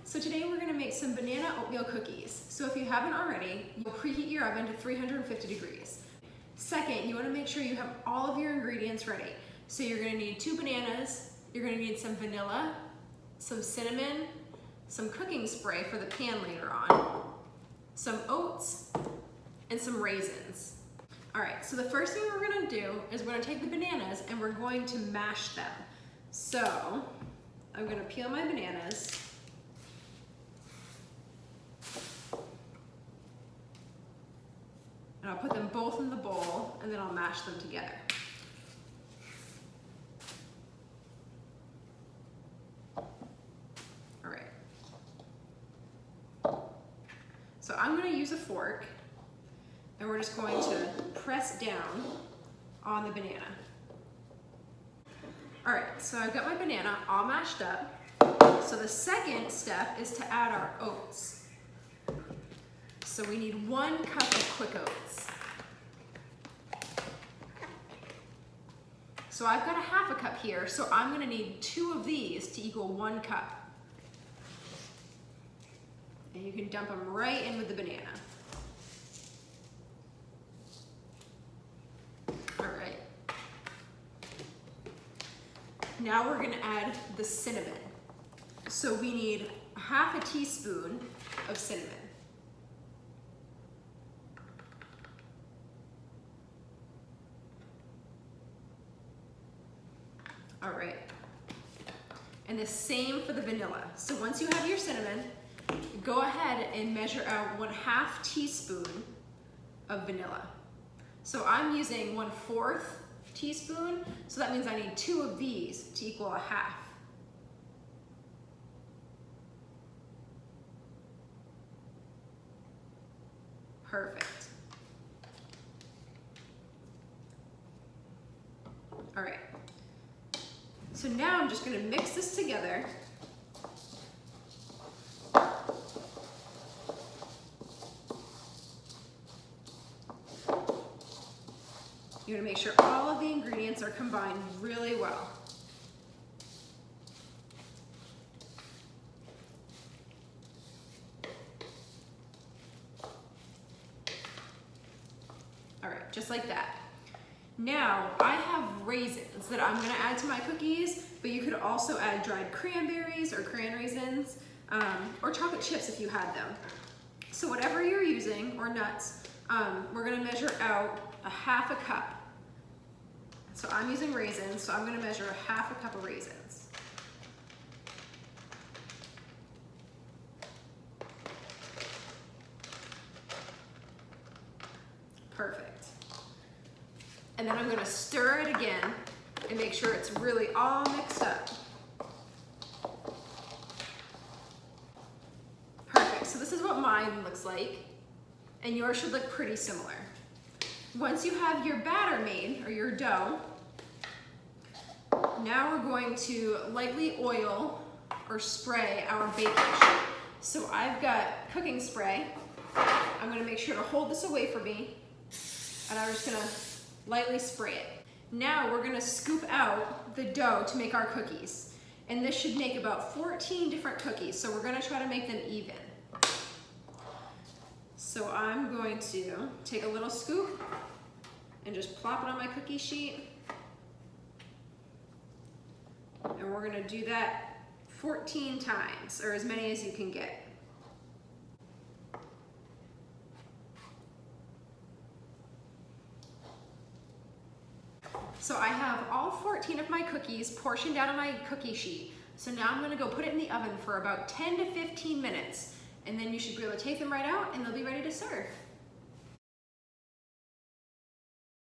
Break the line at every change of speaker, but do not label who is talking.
So today we're gonna make some banana oatmeal cookies. So if you haven't already, you'll preheat your oven to 350 degrees. Second, you wanna make sure you have all of your ingredients ready. So you're gonna need 2 bananas, you're gonna need some vanilla, some cinnamon, some cooking spray for the pan later on, some oats, and some raisins. All right, so the first thing we're gonna do is we're gonna take the bananas and we're going to mash them. So I'm gonna peel my bananas. And I'll put them both in the bowl and then I'll mash them together. All right. So I'm gonna use a fork and we're just going to press down on the banana. All right, so I've got my banana all mashed up. So the second step is to add our oats. So we need 1 cup of quick oats. So I've got a half a cup here, so I'm gonna need 2 of these to equal 1 cup. And you can dump them right in with the banana. All right. Now we're gonna add the cinnamon. So we need half a teaspoon of cinnamon. All right, and the same for the vanilla. So once you have your cinnamon, go ahead and measure out 1/2 teaspoon of vanilla. So I'm using 1/4 teaspoon, so that means I need 2 of these to equal 1/2. Perfect. All right. So now I'm just gonna mix this together. You're gonna make sure all of the ingredients are combined really well. All right, just like that. Now, I have raisins that I'm gonna add to my cookies, but you could also add dried cranberries or cran raisins, or chocolate chips if you had them. So whatever you're using, or nuts, we're gonna measure out 1/2 cup. So I'm using raisins, so I'm gonna measure 1/2 cup of raisins. Perfect. And then I'm gonna stir it again and make sure it's really all mixed up. Perfect, so this is what mine looks like, and yours should look pretty similar. Once you have your batter made, or your dough, now we're going to lightly oil or spray our baking sheet. So I've got cooking spray. I'm gonna make sure to hold this away from me, and I'm just gonna lightly spray it. Now we're gonna scoop out the dough to make our cookies. And this should make about 14 different cookies, so we're gonna try to make them even. So I'm going to take a little scoop and just plop it on my cookie sheet. And we're gonna do that 14 times, or as many as you can get. So I have all 14 of my cookies portioned out on my cookie sheet. So now I'm gonna go put it in the oven for about 10 to 15 minutes, and then you should be able to take them right out and they'll be ready to serve.